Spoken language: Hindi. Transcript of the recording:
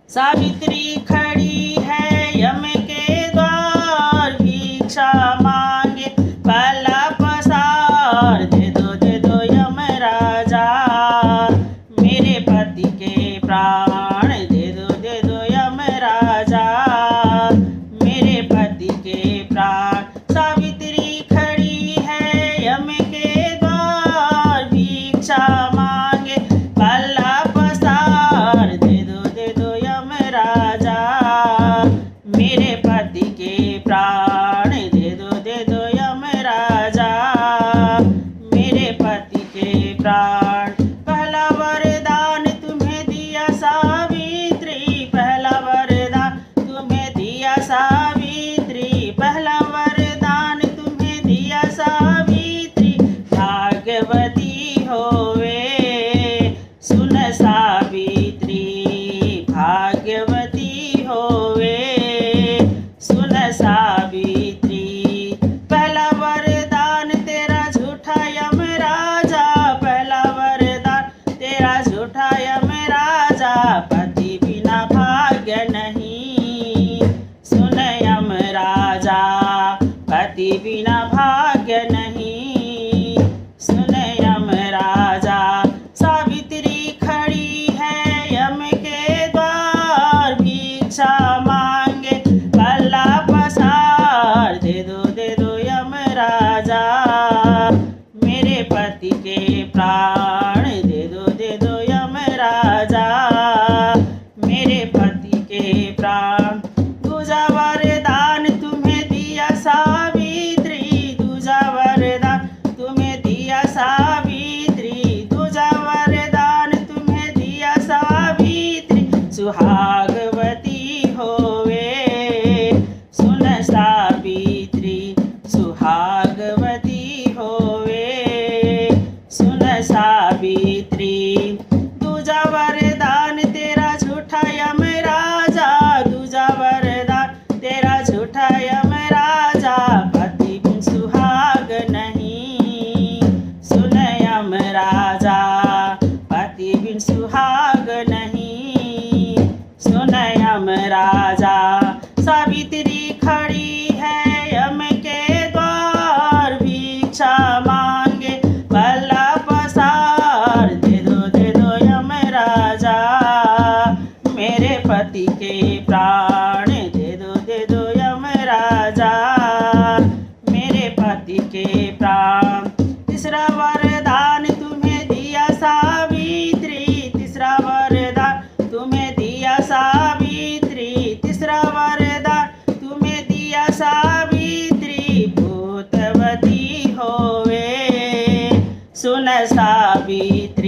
सावित्री खड़ी है यम के द्वार, भिक्षा मांगे पला पसार। दे दो यमराजा मेरे पति के प्राण। दे दो यमराजा मेरे पति के प्राण। सावित्री खड़ी है यम के द्वार, भिक्षा मांगे पला पसार। दे दो यमराजा मेरे पति के प्राण। दे दो यमराजा मेरे पति के प्राण। पहला वरदान तुम्हें दिया सावित्री, पहला वरदान तुम्हें दिया सावित्री, पहला वरदान तुम्हें दिया सावित्री। भाग्यवती होवे सुन सावित्री, भाग्यवती होवे सुन सावित्री। पहला वरदान तेरा झूठा यमराजा, पहला वरदान तेरा झूठा यमराजा। पति बिना भाग्य नहीं सुन यमराजा, पति बिना भाग्य नहीं सुन यमराजा। सावित्री खड़ी है यम के द्वार, भिक्षा मांगे पला पसार। दे दो यमराजा मेरे पति के प्राण। दे दो यमराजा मेरे पति के प्राण। दूजा वरदान तुम्हें दिया सावित्री, दूजा वरदान तुम्हें दिया सावित्री, दूजा वरदान तुम्हें दिया सावित्री। सुहागवती होवे सुन सावित्री, सुहागवती होवे सुन सावित्री। दूजा वरदान तेरा झूठा यमराजा, दूजा वरदान तेरा झूठा यमराजा। पति बिन सुहाग नहीं सुन यमराजा, पति बिन सुहाग नहीं सुन यमराजा। सावित्री खड़ी है यम के द्वार, भिक्षा मांगे पला पसार। दे दो यमराजा मेरे पति के प्राण। दे दो यमराजा मेरे पति के प्राण। तीसरा वरदान तुम्हें दिया सावित्री, तीसरा वरदान तुम्हें दिया सावित्री, तीसरा वरदान तुम्हें दिया सावित्री। भूतवती होवे सुन सावित्री,